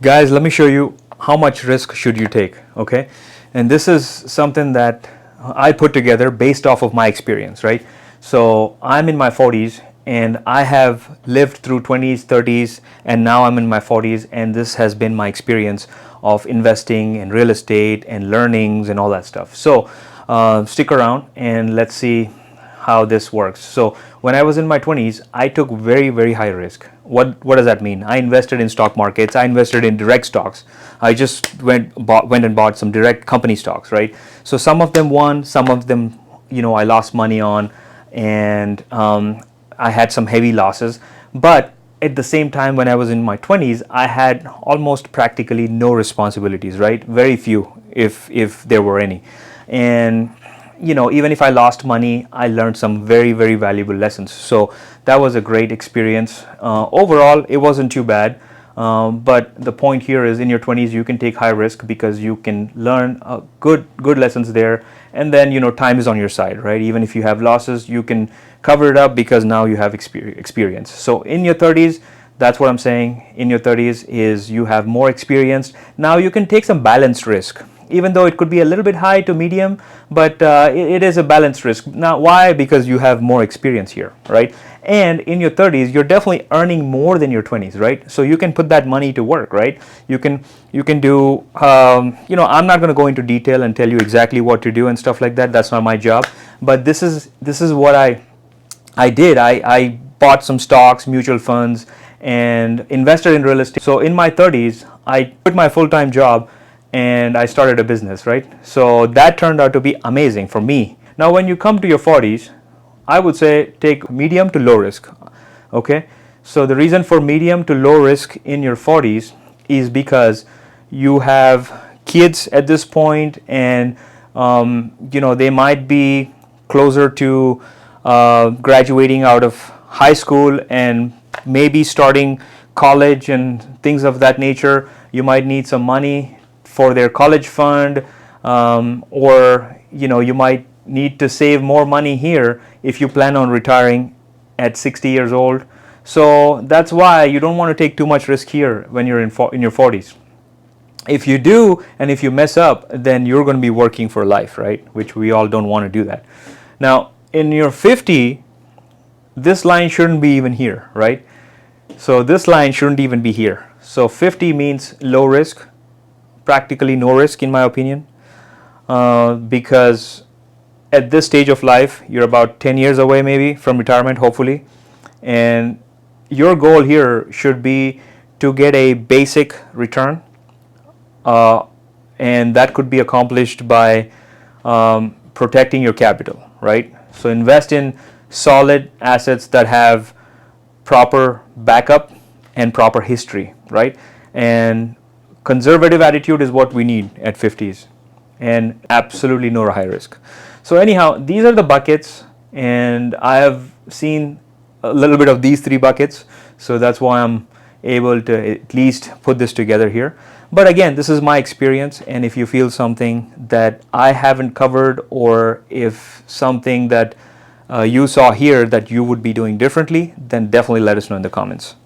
Guys, let me show you how much risk should you take, okay? And this is something that I put together based off of my experience, right? So I'm in my 40s and I have lived through 20s, 30s, and now I'm in my 40s, and this has been my experience of investing in real estate and learnings and all that stuff. So stick around and let's see how this works. So when I was in my 20s, I took very high risk. What does that mean? I invested in stock markets. I invested in direct stocks. I just went and bought some direct company stocks, right? So some of them won, some of them, I lost money on, and I had some heavy losses. But at the same time, when I was in my 20s, I had almost practically no responsibilities, right? Very few, if there were any. And even if I lost money, I learned some very valuable lessons. So that was a great experience. Overall, it wasn't too bad. But the point here is, in your 20s, you can take high risk because you can learn good lessons there. And then, time is on your side, right? Even if you have losses, you can cover it up because now you have experience. So in your 30s, that's what I'm saying. In your 30s is you have more experience. Now you can take some balanced risk, even though it could be a little bit high to medium, but it is a balanced risk. Now, why? Because you have more experience here, right? And in your 30s, you're definitely earning more than your 20s, right? So you can put that money to work, right? You can do, I'm not going to go into detail and tell you exactly what to do and stuff like that. That's not my job. But this is what I did. I bought some stocks, mutual funds, and invested in real estate. So in my 30s, I quit my full-time job and I started a business, right? So that turned out to be amazing for me. Now, when you come to your 40s, I would say take medium to low risk, okay? So the reason for medium to low risk in your 40s is because you have kids at this point, and they might be closer to graduating out of high school and maybe starting college and things of that nature. You might need some money for their college fund, or you might need to save more money here if you plan on retiring at 60 years old. So that's why you don't want to take too much risk here when you're in your 40s. If you do, and if you mess up, then you're going to be working for life, right? Which we all don't want to do that. Now, in your 50, this line shouldn't be even here, right? So this line shouldn't even be here. So 50 means low risk, practically no risk in my opinion, because at this stage of life, you're about 10 years away maybe from retirement, hopefully, and your goal here should be to get a basic return, and that could be accomplished by protecting your capital, right? So invest in solid assets that have proper backup and proper history, right? And conservative attitude is what we need at 50s, and absolutely no high risk. So anyhow, these are the buckets, and I have seen a little bit of these 3 buckets, so that's why I'm able to at least put this together here. But again, this is my experience, and if you feel something that I haven't covered, or if something that you saw here that you would be doing differently, then definitely let us know in the comments.